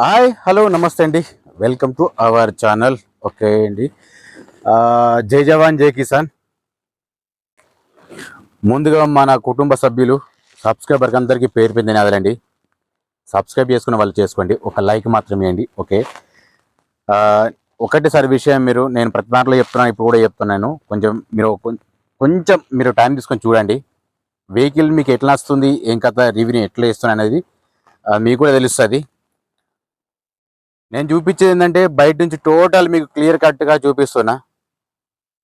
Hi hello నమస్తే అండి. Welcome to our channel. Okay అండి. జై జవాన్ జై కిసాన్. ముందుగా మన కుటుంబ సభ్యులు సబ్స్క్రైబర్కి అందరికీ పేరు పెంది నాదండి. సబ్స్క్రైబ్ చేసుకున్న వాళ్ళు చేసుకోండి, ఒక లైక్ మాత్రమే అండి. ఓకే, ఆ, ఒకటిసారి విషయం నేను ప్రతి దాంట్లో చెప్తున్నాను, ఇప్పుడు కూడా చెప్తున్నాను. కొంచెం మీరు టైం తీసుకొని చూడండి. వెహికల్ మీకు ఎట్లా వస్తుంది, ఏం కథ, రివ్యూ ఎట్లా ఇస్తుంది అనేది మీకు కూడా తెలుస్తుంది. నేను చూపించేది ఏంటంటే బయట నుంచి టోటల్ మీకు క్లియర్ కట్గా చూపిస్తున్నా.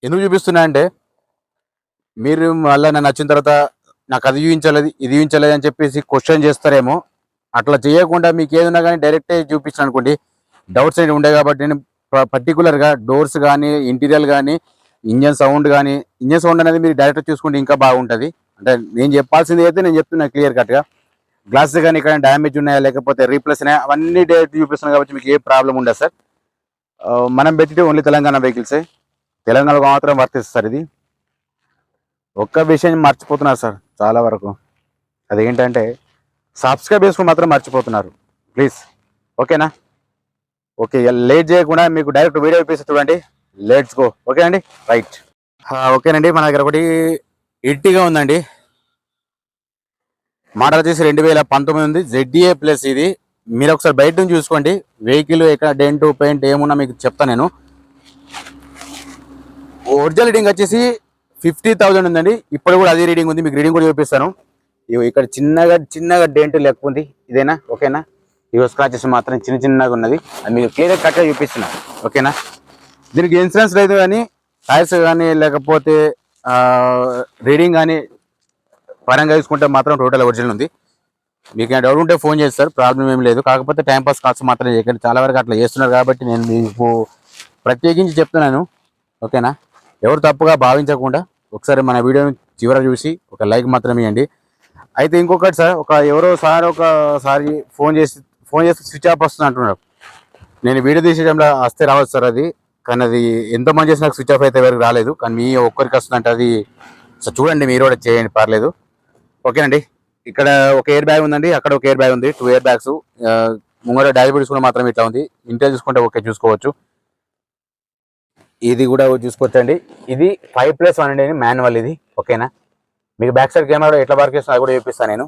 ఎందుకు చూపిస్తున్నా అంటే మీరు మళ్ళీ నన్ను వచ్చిన తర్వాత నాకు అది చూపించలేదు ఇది చూపించలేదు అని చెప్పేసి క్వశ్చన్ చేస్తారేమో. అట్లా చేయకుండా మీకు ఏదన్నా కానీ డైరెక్టే చూపించాను అనుకోండి, డౌట్స్ అనేవి ఉండే. కాబట్టి నేను పర్టికులర్గా డోర్స్ కానీ, ఇంటీరియర్ కానీ, ఇంజన్ సౌండ్ అనేది మీరు డైరెక్ట్ చూసుకుంటే ఇంకా బాగుంటుంది. అంటే నేను చెప్పాల్సింది అయితే నేను చెప్తున్నా క్లియర్ కట్గా. గ్లాసెస్ కానీ ఇక్కడ డ్యామేజ్ ఉన్నాయా లేకపోతే రీప్లేస్ ఉన్నాయా అవన్నీ డైరెక్ట్ చూపిస్తున్నాయి. కాబట్టి మీకు ఏ ప్రాబ్లం ఉండదు సార్. మనం పెట్టితే ఓన్లీ తెలంగాణ వెహికల్సే, తెలంగాణలో మాత్రం వర్తిస్తుంది సార్. ఇది ఒక్క విషయం మర్చిపోతున్నారు సార్ చాలా వరకు. అదేంటంటే సబ్స్క్రైబ్ చేసుకుని మాత్రం మర్చిపోతున్నారు. ప్లీజ్ ఓకేనా? ఓకే, లేట్ చేయకుండా మీకు డైరెక్ట్ వీడియో చూపిస్తే చూడండి. Let's go. ఓకే అండి, రైట్. ఓకేనండి, మన దగ్గర ఒకటి ఇట్టిగా ఉందండి. మోడల్ వచ్చేసి 2019 ఉంది, ZDA ప్లస్. ఇది మీరు ఒకసారి బయట నుంచి చూసుకోండి. వెహికల్ ఎక్కడ డెంట్ పెయింట్ ఏమున్నా మీకు చెప్తాను నేను. ఒరిజినల్ రీడింగ్ వచ్చేసి 50,000 ఉందండి. ఇప్పుడు కూడా అదే రీడింగ్ ఉంది, మీకు రీడింగ్ కూడా చూపిస్తాను. ఇక్కడ చిన్నగా డెంట్ లేకుంది, ఇదేనా? ఓకేనా? ఇవి స్క్రాచెస్ మాత్రం చిన్నగా ఉన్నది, అది మీకు క్లియర్ కట్గా చూపిస్తున్నా. ఓకేనా? దీనికి ఇన్సూరెన్స్ లేదు, కానీ టైర్స్ కానీ లేకపోతే రీడింగ్ కానీ పరంగా చూసుకుంటే మాత్రం టోటల్ ఒరిజినల్ ఉంది. మీకు డౌట్ ఉంటే ఫోన్ చేస్తారు, ప్రాబ్లం ఏం లేదు. కాకపోతే టైంపాస్ కాల్స్ మాత్రం చేయకండి, చాలా వరకు అట్లా చేస్తున్నారు. కాబట్టి నేను మీకు ప్రత్యేకించి చెప్తున్నాను. ఓకేనా? ఎవరు తప్పుగా భావించకుండా ఒకసారి మన వీడియోని చివర చూసి ఒక లైక్ మాత్రమే ఇవ్వండి. అయితే ఇంకొకటి సార్, ఒకసారి ఫోన్ చేసి స్విచ్ ఆఫ్ వస్తుంది అంటున్నారు. నేను వీడియో తీసేయడంలో వస్తే రావచ్చు సార్ అది, కానీ అది ఎంతమంది చేసి నాకు స్విచ్ ఆఫ్ అయితే ఎవరికి రాలేదు. కానీ మీ ఒక్కరికి వస్తుందంటే అది సార్ చూడండి, మీరు కూడా చేయండి, పర్లేదు. ఓకేనండి, ఇక్కడ ఒక ఎయిర్ బ్యాగ్ ఉందండి, అక్కడ ఒక ఎయిర్ బ్యాగ్ ఉంది, 2 ఎయిర్ బ్యాగ్స్. ముంగర డయాబెటీస్ కూడా మాత్రం ఇట్లా ఉంది. ఇంటర్ చూసుకుంటే ఓకే చూసుకోవచ్చు. ఇది కూడా చూసుకోవచ్చండి. ఇది 5+1 అండి, మాన్యువల్ ఇది. ఓకేనా? మీకు బ్యాక్ సైడ్ కెమెరా ఎట్లా వర్క్ చేస్తుందో అది కూడా చూపిస్తాను నేను.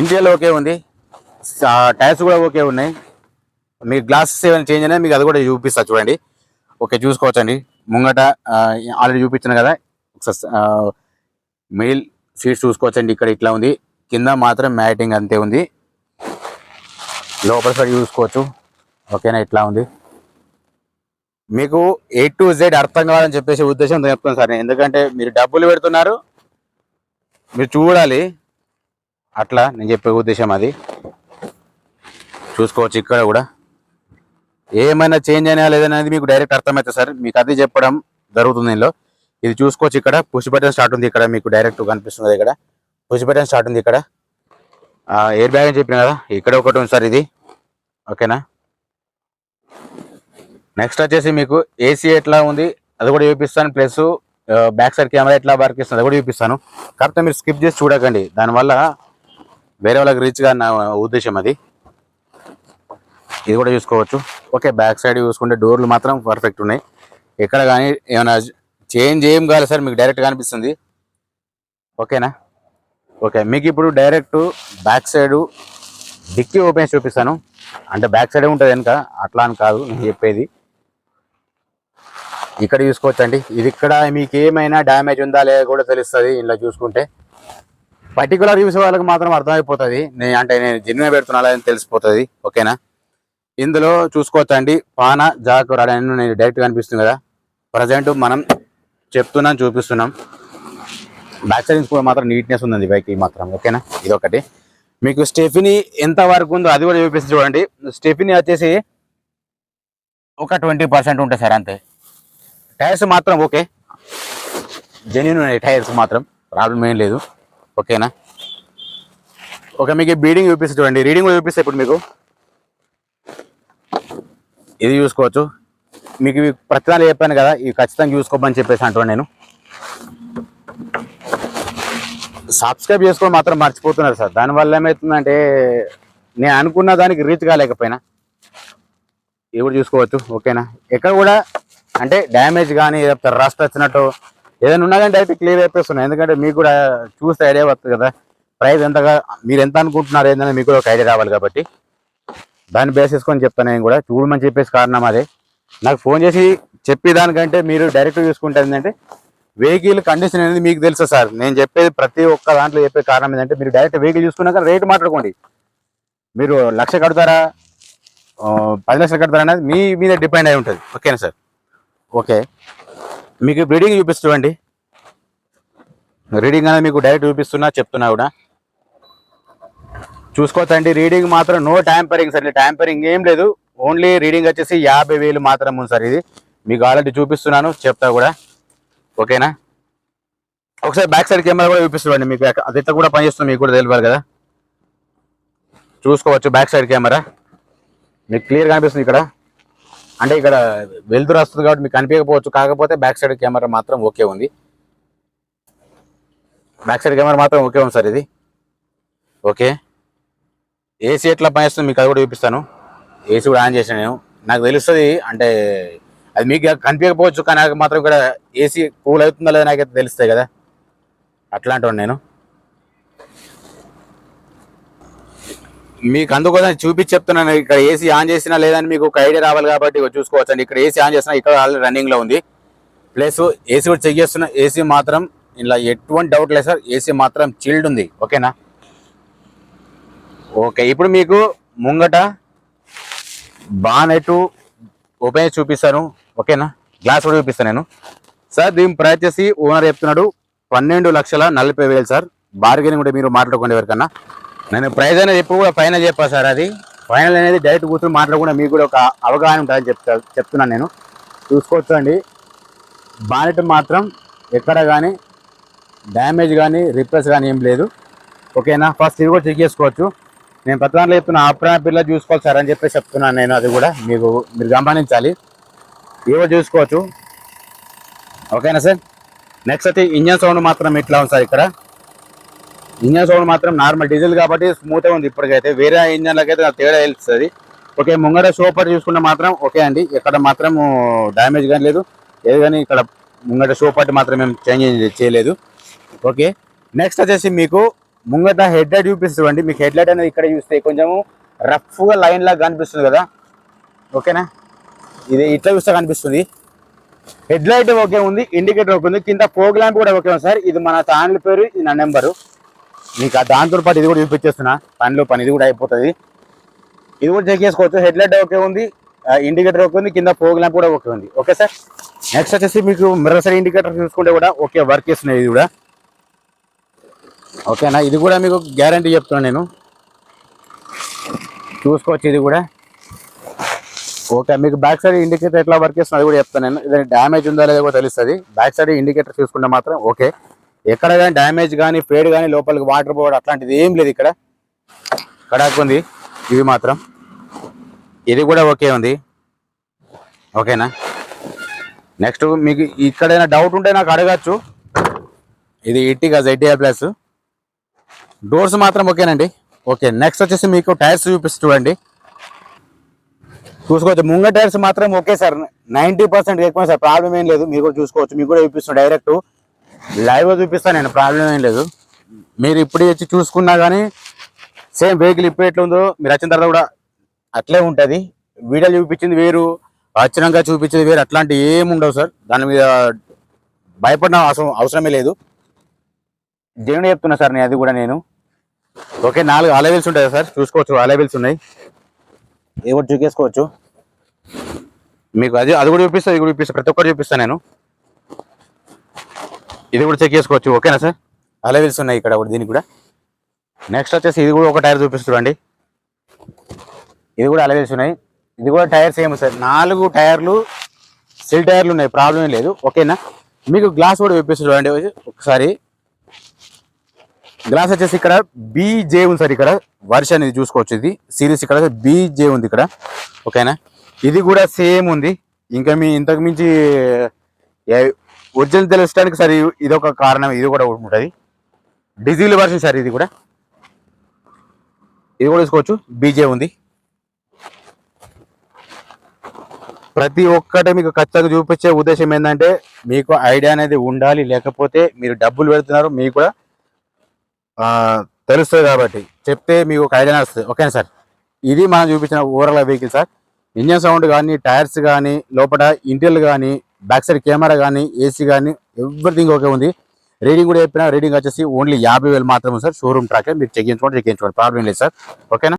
ఇంటీరియర్ ఓకే ఉంది, టైర్స్ కూడా ఓకే ఉన్నాయి. మీకు గ్లాసెస్ ఏమైనా చేంజ్ అయినా మీకు అది కూడా చూపిస్తా చూడండి. ఓకే, చూసుకోవచ్చండి. ముంగట ఆల్రెడీ చూపించాను కదా. మిడిల్ సీట్స్ చూసుకోవచ్చండి, ఇక్కడ ఇట్లా ఉంది. కింద మాత్రం మ్యాటింగ్ అంతే ఉంది. లోపల సైడ్ చూసుకోవచ్చు. ఓకేనా? ఇట్లా ఉంది. మీకు A to Z అర్థం కావాలని చెప్పేసి ఉద్దేశంతో చెప్తాను సార్ నేను. ఎందుకంటే మీరు డబ్బులు పెడుతున్నారు, మీరు చూడాలి, అట్లా నేను చెప్పే ఉద్దేశం అది. చూసుకోవచ్చు, ఇక్కడ కూడా ఏమైనా చేంజ్ అయినా లేదనేది మీకు డైరెక్ట్ అర్థమవుతుంది సార్. మీకు అది చెప్పడం జరుగుతుంది ఇందులో. ఇది చూసుకోవచ్చు, ఇక్కడ పుష్ బటన్ స్టార్ట్ ఉంది. ఇక్కడ మీకు డైరెక్ట్ కనిపిస్తుంది, ఇక్కడ పుష్ బటన్ స్టార్ట్ ఉంది. ఇక్కడ ఎయిర్ బ్యాగ్ అని చెప్పిన కదా, ఇక్కడ ఒకటి ఉంది సార్ ఇది. ఓకేనా? నెక్స్ట్ వచ్చేసి మీకు AC ఎట్లా ఉంది అది కూడా చూపిస్తాను. ప్లస్ బ్యాక్ సైడ్ కెమెరా ఎట్లా వర్క్ చేస్తుంది అది కూడా చూపిస్తాను. కాకపోతే మీరు స్కిప్ చేసి చూడకండి, దానివల్ల వేరే వాళ్ళకి రీచ్ గా నా ఉద్దేశం అది. ఇది కూడా చూసుకోవచ్చు. ఓకే, బ్యాక్ సైడ్ చూసుకుంటే డోర్లు మాత్రం పర్ఫెక్ట్ ఉన్నాయి. ఎక్కడ కానీ ఏమైనా చేంజ్ ఏం కావాలి సార్, మీకు డైరెక్ట్ కనిపిస్తుంది. ఓకేనా? ఓకే, మీకు ఇప్పుడు direct back side dickey open చూపిస్తాను. అంటే బ్యాక్ సైడే ఉంటుంది వెనుక, అట్లా అని కాదు నేను చెప్పేది. ఇక్కడ చూసుకోవచ్చండి. ఇది ఇక్కడ మీకు ఏమైనా డ్యామేజ్ ఉందా లేదా కూడా తెలుస్తుంది ఇలా చూసుకుంటే. పర్టికులర్ చూసే వాళ్ళకి మాత్రం అర్థమైపోతుంది, నేను జెన్యున్ పెడుతున్నా అని తెలిసిపోతుంది. ఓకేనా? ఇందులో చూసుకోవచ్చండి, పాన జాక్ రాడ్ అని నేను డైరెక్ట్ కనిపిస్తుంది కదా. ప్రజెంట్ మనం చూపిస్తున్నాం. బ్యాక్ సైడ్ కూడా మాత్రం నీట్నెస్ ఉంది బైక్ మాత్రం. ఓకేనా? ఇదొకటి. మీకు స్టెఫినీ ఎంత వరకు ఉందో అది కూడా చూపిస్తుంది చూడండి. స్టెఫినీ వచ్చేసి ఒక 20% ఉంటుంది సార్, అంతే. టైర్స్ మాత్రం ఓకే, జెన్యూన్ ఉన్నాయి టైర్స్ మాత్రం, ప్రాబ్లం ఏం లేదు. ఓకేనా? ఓకే, మీకు బీడింగ్ చూపిస్తే చూడండి, రీడింగ్ కూడా చూపిస్తే ఇప్పుడు మీకు ఇది చూసుకోవచ్చు. మీకు ప్రతిదాన్ని చెప్పాను కదా, ఇవి ఖచ్చితంగా చూసుకోమని చెప్పేసి అంటున్నాను నేను. సబ్స్క్రైబ్ చేసుకోవడం మాత్రం మర్చిపోతున్నారు సార్. దానివల్ల ఏమవుతుందంటే నేను అనుకున్న దానికి రీచ్ కాలేకపోయినా ఇది కూడా చూసుకోవచ్చు. ఓకేనా, ఎక్కడ కూడా అంటే డ్యామేజ్ కానీ రస్ట్ వచ్చినట్టు ఏదైనా ఉన్నా కానీ డైరెక్ట్ క్లియర్ అయిపోతున్నాయి. ఎందుకంటే మీకు కూడా చూస్తే ఐడియా వస్తుంది కదా, ప్రైస్ ఎంతగా మీరు ఎంత అనుకుంటున్నారు ఏంటంటే మీకు కూడా ఒక ఐడియా రావాలి. కాబట్టి దాన్ని బేస్ చేసుకొని చెప్తాను నేను కూడా. చూడమని చెప్పేసి కారణం అదే. నాకు ఫోన్ చేసి చెప్పేదానికంటే మీరు డైరెక్ట్ చూసుకుంటే ఏంటంటే వెహికల్ కండిషన్ అనేది మీకు తెలుసా సార్. నేను చెప్పేది ప్రతి ఒక్క దాంట్లో చెప్పే కారణం ఏంటంటే మీరు డైరెక్ట్ వెహికల్ చూసుకున్నాక రేటు మాట్లాడుకోండి. మీరు 1,00,000 కడతారా 10 లక్షలు కడతారా అనేది మీ మీద డిపెండ్ అయి ఉంటుంది. ఓకేనా సార్. ఓకే, మీకు రీడింగ్ చూపిస్తుండండి. రీడింగ్ అనేది మీకు డైరెక్ట్ చూపిస్తున్నా చెప్తున్నా కూడా చూసుకోవచ్చండి. రీడింగ్ మాత్రం నో ట్యాంపరింగ్ సార్. ట్యాంపరింగ్ ఏం లేదు. ఓన్లీ రీడింగ్ వచ్చేసి 50,000 మాత్రం ఉంది సార్. ఇది మీకు ఆల్రెడీ చూపిస్తున్నాను, చెప్తా కూడా. ఓకేనా, ఒకసారి బ్యాక్ సైడ్ కెమెరా కూడా చూపిస్తుండండి. మీకు అది ఎట్లా కూడా పనిచేస్తుంది మీకు కూడా తెలియాలి కదా. చూసుకోవచ్చు బ్యాక్ సైడ్ కెమెరా మీకు క్లియర్ కనిపిస్తుంది ఇక్కడ. అంటే ఇక్కడ వెలుతురు వస్తుంది కాబట్టి మీకు కనిపించకపోవచ్చు, కాకపోతే బ్యాక్ సైడ్ కెమెరా మాత్రం ఓకే ఉంది. బ్యాక్ సైడ్ కెమెరా మాత్రం ఓకే ఉంది సార్ ఇది. ఓకే, ఏసీ ఎట్లా పనిచేస్తుంది మీకు అది కూడా చూపిస్తాను. ఏసీ కూడా ఆన్ చేసాను నేను, నాకు తెలుస్తుంది. అంటే అది మీకు కనిపించకపోవచ్చు, కానీ నాకు మాత్రం ఇక్కడ ఏసీ కూల్ అవుతుందా లేదా నాకైతే తెలుస్తాయి కదా, అట్లాంటి నేను మీకు అందుకోసం చూపించి చెప్తున్నాను. ఇక్కడ ఏసీ ఆన్ చేసినా లేదని మీకు ఒక ఐడియా రావాలి కాబట్టి చూసుకోవచ్చు అండి. ఇక్కడ ఏసీ ఆన్ చేసినా ఇక్కడ ఆల్రెడీ రన్నింగ్లో ఉంది. ప్లస్ ఏసీ కూడా చెక్ చేస్తున్నా. ఏసీ మాత్రం ఇలా ఎటువంటి డౌట్ లేదు సార్, ఏసీ మాత్రం చిల్డ్ ఉంది. ఓకేనా. ఓకే, ఇప్పుడు మీకు ముంగట బానెట్ ఓపెన్ చేసి చూపిస్తాను. ఓకేనా, గ్లాస్ కూడా చూపిస్తాను నేను సార్. దీని ప్రైస్ చేసి ఓనర్ చెప్తున్నాడు 12,40,000 సార్. బార్గెనింగ్ కూడా మీరు మాట్లాడుకోండి ఎవరికన్నా. నేను ప్రైస్ అనేది ఎప్పుడు కూడా ఫైనల్ చెప్పాను సార్. అది ఫైనల్ అనేది డైరెక్ట్ కూర్చొని మాట్లాడకుండా మీకు కూడా ఒక అవగాహన ఉంటుందని చెప్తున్నాను నేను. చూసుకోవచ్చు అండి, బానెట్ మాత్రం ఎక్కడ కానీ డ్యామేజ్ కానీ రిపేర్స్ కానీ ఏం లేదు. ఓకేనా, ఫస్ట్ ఇది కూడా చెక్ చేసుకోవచ్చు. నేను ప్రతి దాంట్లో చెప్తున్నా అప్రా పిల్లలు చూసుకోవాలి సార్ అని చెప్పేసి చెప్తున్నాను నేను. అది కూడా మీరు గమనించాలి. ఇవో చూసుకోవచ్చు. ఓకేనా సార్. నెక్స్ట్ అయితే ఇంజన్ సౌండ్ మాత్రం ఇట్లా ఉంది సార్. ఇక్కడ ఇంజన్ సౌండ్ మాత్రం నార్మల్ డీజిల్ కాబట్టి స్మూత్గా ఉంది ఇప్పటికైతే. వేరే ఇంజన్లకైతే తేడా తెలుస్తుంది. ఓకే, ముంగర షోపర్ చూసుకుంటే మాత్రం ఓకే అండి. ఇక్కడ మాత్రం డ్యామేజ్ కానీ లేదు ఏది కానీ. ఇక్కడ ముంగట షోపర్ట్ మాత్రం మేము చేంజ్ చేయలేదు. ఓకే, నెక్స్ట్ వచ్చేసి మీకు ముంగట హెడ్ లైట్ చూపిస్తుంది. మీకు హెడ్ లైట్ అనేది ఇక్కడ చూస్తే కొంచెం రఫ్గా లైన్ లాగా కనిపిస్తుంది కదా. ఓకేనా, ఇది ఇట్లా చూస్తే కనిపిస్తుంది. హెడ్ లైట్ ఓకే ఉంది, ఇండికేటర్ ఓకే ఉంది, కింద ఫోగ్ ల్యాంప్ కూడా ఓకే ఉంది సార్. ఇది మన ఛానల్ పేరు, ఇది నా నెంబరు. మీకు దాంతో పాటు ఇది కూడా చూపించేస్తున్నా, పనిలో పని ఇది కూడా అయిపోతుంది. ఇది కూడా చెక్ చేసుకోవచ్చు. హెడ్ లైట్ ఓకే ఉంది, ఇండికేటర్ ఓకే ఉంది, కింద ఫోగ్ ల్యాంప్ కూడా ఓకే ఉంది. Okay sir. నెక్స్ట్ వచ్చేసి మీకు మిర్రర్ సైడ్ ఇండికేటర్ చూసుకుంటే కూడా ఓకే వర్క్ చేస్తున్నాయి ఇది కూడా. ఓకేనా, ఇది కూడా మీకు గ్యారంటీ చెప్తున్నాను నేను. చూసుకోవచ్చు ఇది కూడా. ఓకే, మీకు బ్యాక్ సైడ్ ఇండికేటర్ ఎట్లా వర్క్ చేస్తుంది అది కూడా చెప్తాను నేను. ఇది డ్యామేజ్ ఉందా లేదా కూడా తెలుస్తుంది. బ్యాక్ సైడ్ ఇండికేటర్ చూసుకుంటే మాత్రం ఓకే. ఎక్కడ కానీ డ్యామేజ్ కానీ ఫేడ్ కానీ లోపలికి వాటర్ పోవడం అట్లాంటిది ఏం లేదు. ఇక్కడ కడాకుంది ఇది మాత్రం. ఇది కూడా ఓకే ఉంది. ఓకేనా. నెక్స్ట్ మీకు ఇక్కడైనా డౌట్ ఉంటే నాకు అడగచ్చు. ఇది ఇట్టిగా ZTR+. డోర్స్ మాత్రం ఓకేనండి. ఓకే, నెక్స్ట్ వచ్చేసి మీకు టైర్స్ చూపిస్తూ చూడండి. చూసుకోవచ్చు ముంగ టైర్స్ మాత్రం ఓకే సార్, 90% ఎక్కువ సార్. ప్రాబ్లం ఏం లేదు. మీరు కూడా చూసుకోవచ్చు. మీకు కూడా చూపిస్తాను, డైరెక్ట్ లైవ్గా చూపిస్తాను నేను. ప్రాబ్లం ఏం లేదు. మీరు ఇప్పుడు వచ్చి చూసుకున్నా కానీ సేమ్ వెహికల్ ఇప్పుడు ఎట్లా ఉందో మీరు వచ్చిన తర్వాత కూడా అట్లే ఉంటుంది. వీడియోలు చూపించింది వేరు, వచ్చినాక చూపించేది వేరు, అట్లాంటి ఏమి ఉండవు సార్. దాని మీద భయపడిన అవసరమే లేదు. జెన్యూన్ చెప్తున్నా సార్ నేను. అది కూడా నేను ఓకే. 4 అలవెల్స్ ఉంటాయి సార్, చూసుకోవచ్చు. అలవెల్స్ ఉన్నాయి, ఏ కూడా చూసుకోవచ్చు. మీకు అది కూడా చూపిస్తాను, ఇది కూడా చూపిస్తాను, ప్రతి ఒక్కటి చూపిస్తాను నేను. ఇది కూడా చెక్ చేసుకోవచ్చు. ఓకేనా సార్. అలవెల్స్ ఉన్నాయి ఇక్కడ కూడా, దీనికి కూడా. నెక్స్ట్ వచ్చేసి ఇది కూడా ఒక టైర్ చూపిస్తుండండి. ఇది కూడా అలవెల్స్ ఉన్నాయి. ఇది కూడా టైర్స్ ఏమో సార్, 4 టైర్లు సిల్ టైర్లు ఉన్నాయి, ప్రాబ్లం ఏం లేదు. ఓకేనా. మీకు గ్లాస్ కూడా చూపిస్తుంది చూడండి ఒకసారి. గ్లాస్ వచ్చేసి ఇక్కడ BJ ఉంది సార్. ఇక్కడ వర్షన్ ఇది చూసుకోవచ్చు. ఇది సిరీస్ ఇక్కడ BJ ఉంది ఇక్కడ. ఓకేనా. ఇది కూడా సేమ్ ఉంది. ఇంకా ఇంతకు మించి ఒరిజినల్ తెలుసడానికి సార్ ఇది ఒక కారణం. ఇది కూడా ఉంటుంది, డీజిల్ వర్షన్ సార్. ఇది కూడా ఇది కూడా తీసుకోవచ్చు. బీజే ఉంది. ప్రతి ఒక్కటి మీకు ఖచ్చితంగా చూపించే ఉద్దేశం ఏంటంటే మీకు ఐడియా అనేది ఉండాలి, లేకపోతే మీరు డబ్బులు పెడుతున్నారు మీకు కూడా తెలుస్తుంది కాబట్టి చెప్తే మీకు ఒక ఐడియా వస్తుంది. ఓకేనా సార్? ఇది మనం చూపించిన overall vehicle sir. Engine sound కానీ, టైర్స్ కానీ, లోపల ఇంటీరియర్ కానీ, బ్యాక్ సైడ్ కెమెరా కానీ, ఏసీ కానీ ఎవ్రీథింగ్ ఓకే ఉంది. రీడింగ్ కూడా చెప్పిన, రీడింగ్ వచ్చేసి ఓన్లీ 50,000 మాత్రమే సార్. షోరూమ్ ట్రాకే, మీరు చెక్ చేయించుకోండి ప్రాబ్లం లేదు సార్. ఓకేనా?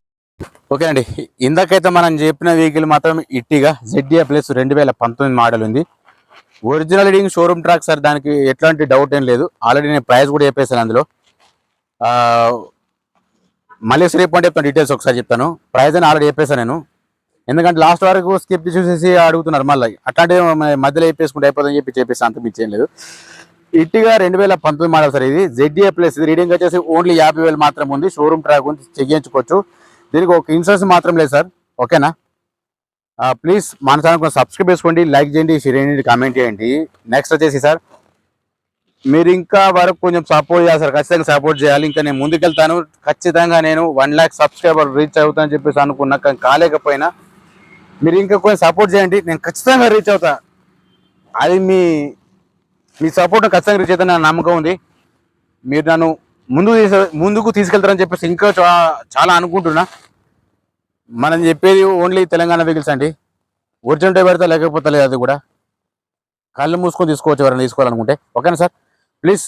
ఓకేనండి. ఇందాకైతే మనం చెప్పిన వెహికల్ మాత్రం ఇట్టిగా ZDA ప్లస్ 2019 మోడల్ ఉంది. Original reading showroom track sir, దానికి ఎట్లాంటి డౌట్ ఏం లేదు. ఆల్రెడీ నేను ప్రైస్ కూడా చెప్పేసాను అందులో. మళ్ళీ రేపు అంటే చెప్తాను, డీటెయిల్స్ ఒకసారి చెప్తాను. ప్రైస్ అని ఆల్రెడీ చెప్పేసాను నేను, ఎందుకంటే లాస్ట్ వరకు స్కిప్ చూసేసి అడుగుతున్నారు మళ్ళీ. అట్లాంటి మధ్యలో చెప్పేసుకుంటే అయిపోతుందని చెప్పేసి అంత మించి ఏం లేదు. ఇట్టిగా 2019 మోడల్ సార్. ఇది ZDA ప్లస్, ఇది రీడింగ్ వచ్చేసి ఓన్లీ 50,000 మాత్రం ఉంది. షోరూమ్ ట్రాక్ ఉంది, చెక్ చేయించుకోవచ్చు. దీనికి ఒక ఇన్సూరెన్స్ మాత్రం లేదు సార్. ఓకేనా? ప్లీజ్ మన ఛానల్ కొంచెం సబ్స్క్రైబ్ చేసుకోండి, లైక్ చేయండి, షేర్ చేయండి, కామెంట్ చేయండి. నెక్స్ట్ వచ్చేసి సార్, మీరు ఇంకా వరకు కొంచెం సపోర్ట్ చేయాలి సార్, ఖచ్చితంగా సపోర్ట్ చేయాలి. ఇంకా నేను ముందుకెళ్తాను ఖచ్చితంగా. నేను 1 lakh సబ్స్క్రైబర్ రీచ్ అవుతానని చెప్పేసి అనుకున్నా, కానీ కాలేకపోయినా మీరు ఇంకా కొంచెం సపోర్ట్ చేయండి, నేను ఖచ్చితంగా రీచ్ అవుతా. అది మీ సపోర్ట్ ఖచ్చితంగా రీచ్ అవుతా, నా నమ్మకం ఉంది. మీరు నన్ను ముందుకు తీసుకెళ్తారని చెప్పేసి ఇంకా చాలా అనుకుంటున్నా. మనం చెప్పేది ఓన్లీ తెలంగాణ వెహికల్స్ అండి. ఒరిజినల్ పెడతా, లేకపోతే లేదు. అది కూడా కళ్ళు మూసుకొని తీసుకోవచ్చు ఎవరైనా తీసుకోవాలనుకుంటే. ఓకేనా సార్? ప్లీజ్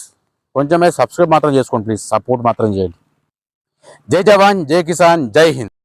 కొంచెమే సబ్స్క్రైబ్ మాత్రం చేసుకోండి, ప్లీజ్ సపోర్ట్ మాత్రం చేయండి. జై జవాన్, జై కిసాన్, జై హింద్.